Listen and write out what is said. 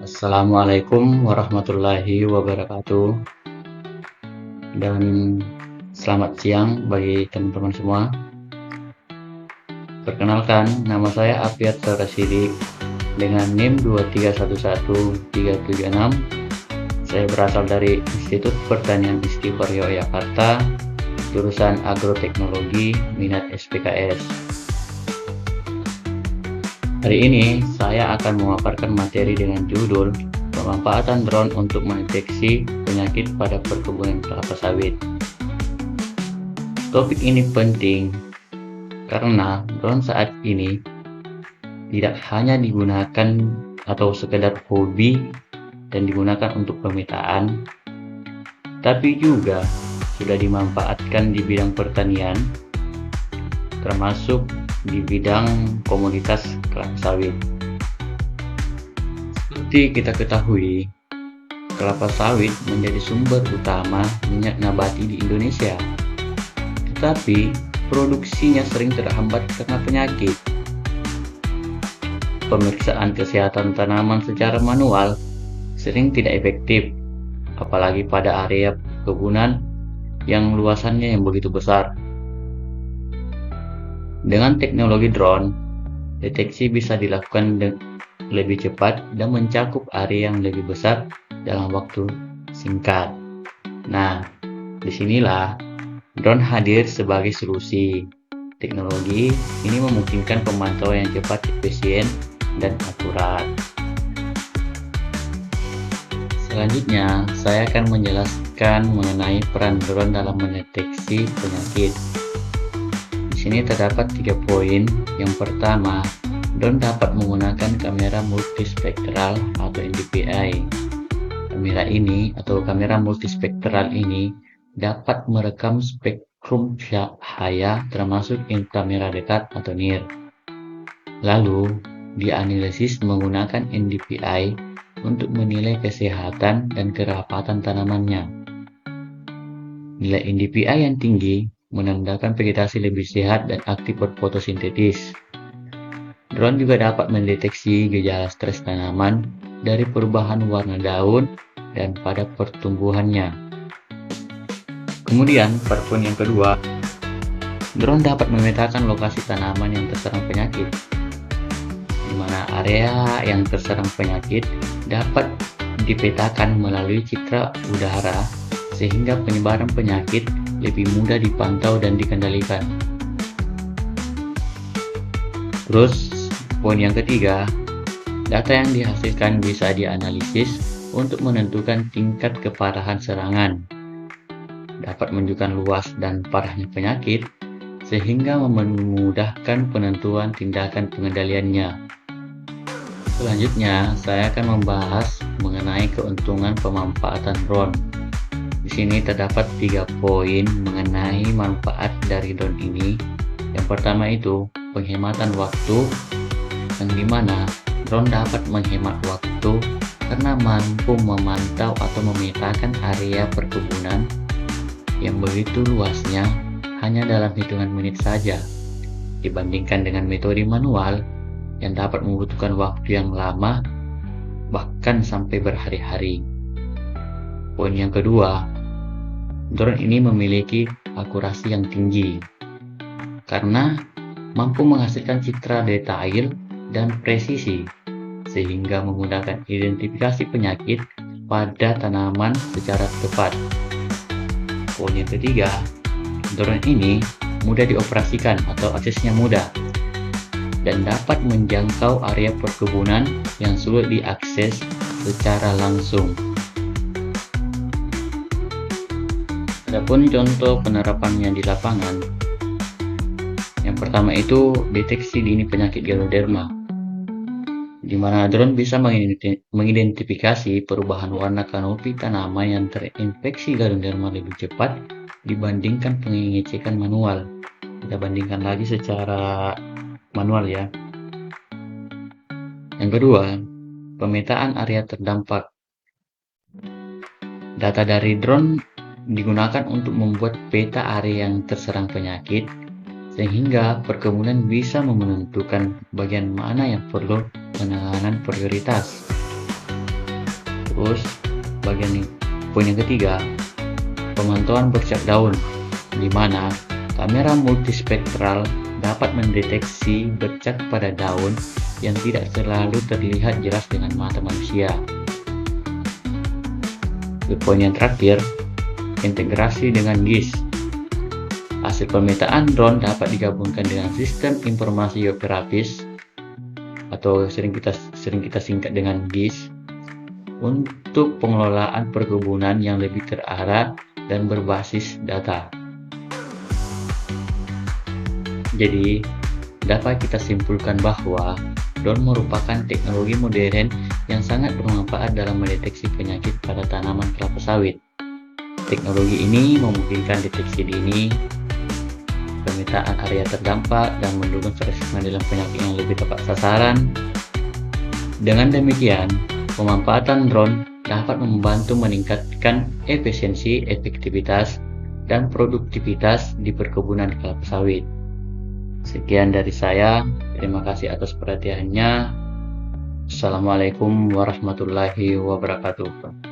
Assalamualaikum warahmatullahi wabarakatuh, dan selamat siang bagi teman-teman semua. Perkenalkan, nama saya Afiat Rasidi dengan NIM 2311376. Saya berasal dari Institut Pertanian Istiqor Yogyakarta, jurusan Agroteknologi, minat SPKS. Hari ini saya akan memaparkan materi dengan judul pemanfaatan drone untuk mendeteksi penyakit pada perkebunan kelapa sawit. Topik ini penting karena drone saat ini tidak hanya digunakan atau sekedar hobi dan digunakan untuk pemetaan, tapi juga sudah dimanfaatkan di bidang pertanian, termasuk di bidang komoditas kelapa sawit. Seperti kita ketahui, kelapa sawit menjadi sumber utama minyak nabati di Indonesia. Tetapi produksinya sering terhambat karena penyakit. Pemeriksaan kesehatan tanaman secara manual sering tidak efektif, apalagi pada area perkebunan yang luasannya yang begitu besar. Dengan teknologi drone, deteksi bisa dilakukan lebih cepat dan mencakup area yang lebih besar dalam waktu singkat. Nah, disinilah drone hadir sebagai solusi. Teknologi ini memungkinkan pemantauan yang cepat, efisien, dan akurat. Selanjutnya, saya akan menjelaskan mengenai peran drone dalam mendeteksi penyakit. Di sini terdapat 3 poin. Yang pertama, drone dapat menggunakan kamera multispektral atau NDVI. Kamera multispektral ini dapat merekam spektrum cahaya termasuk inframerah dekat atau NIR. Lalu, dianalisis menggunakan NDVI untuk menilai kesehatan dan kerapatan tanamannya. Nilai NDVI yang tinggi menandakan vegetasi lebih sehat dan aktif berfotosintesis. Drone juga dapat mendeteksi gejala stres tanaman dari perubahan warna daun dan pada pertumbuhannya. Kemudian, pada poin yang kedua, drone dapat memetakan lokasi tanaman yang terserang penyakit, di mana area yang terserang penyakit dapat dipetakan melalui citra udara sehingga penyebaran penyakit lebih mudah dipantau dan dikendalikan. Terus, poin yang ketiga, data yang dihasilkan bisa dianalisis untuk menentukan tingkat keparahan serangan, dapat menunjukkan luas dan parahnya penyakit, sehingga memudahkan penentuan tindakan pengendaliannya. Selanjutnya, saya akan membahas mengenai keuntungan pemanfaatan drone. Di sini terdapat 3 poin mengenai manfaat dari drone ini. Yang pertama itu penghematan waktu, yang dimana drone dapat menghemat waktu karena mampu memantau atau memetakan area perkebunan yang begitu luasnya hanya dalam hitungan menit saja, dibandingkan dengan metode manual yang dapat membutuhkan waktu yang lama, bahkan sampai berhari-hari. Poin yang kedua, drone ini memiliki akurasi yang tinggi karena mampu menghasilkan citra detail dan presisi sehingga memudahkan identifikasi penyakit pada tanaman secara tepat. Poin yang ketiga, drone ini mudah dioperasikan atau aksesnya mudah dan dapat menjangkau area perkebunan yang sulit diakses secara langsung. Adapun contoh penerapannya di lapangan, yang pertama itu deteksi dini penyakit Ganoderma, di mana drone bisa mengidentifikasi perubahan warna kanopi tanaman yang terinfeksi Ganoderma lebih cepat dibandingkan pengecekan manual. Kita bandingkan lagi secara manual ya. Yang kedua, pemetaan area terdampak. Data dari drone digunakan untuk membuat peta area yang terserang penyakit sehingga perkebunan bisa menentukan bagian mana yang perlu penanganan prioritas. Terus poin yang ketiga, pemantauan bercak daun, di mana kamera multispektral dapat mendeteksi bercak pada daun yang tidak selalu terlihat jelas dengan mata manusia. Poin yang terakhir, integrasi dengan GIS. Hasil pemetaan drone dapat digabungkan dengan sistem informasi geografis atau sering kita singkat dengan GIS untuk pengelolaan perkebunan yang lebih terarah dan berbasis data. Jadi, dapat kita simpulkan bahwa drone merupakan teknologi modern yang sangat bermanfaat dalam mendeteksi penyakit pada tanaman kelapa sawit. Teknologi ini memungkinkan deteksi dini, pemetaan area terdampak, dan mendukung strategi pengendalian penyakit yang lebih tepat sasaran. Dengan demikian, pemanfaatan drone dapat membantu meningkatkan efisiensi, efektivitas, dan produktivitas di perkebunan kelapa sawit. Sekian dari saya, terima kasih atas perhatiannya. Assalamualaikum warahmatullahi wabarakatuh.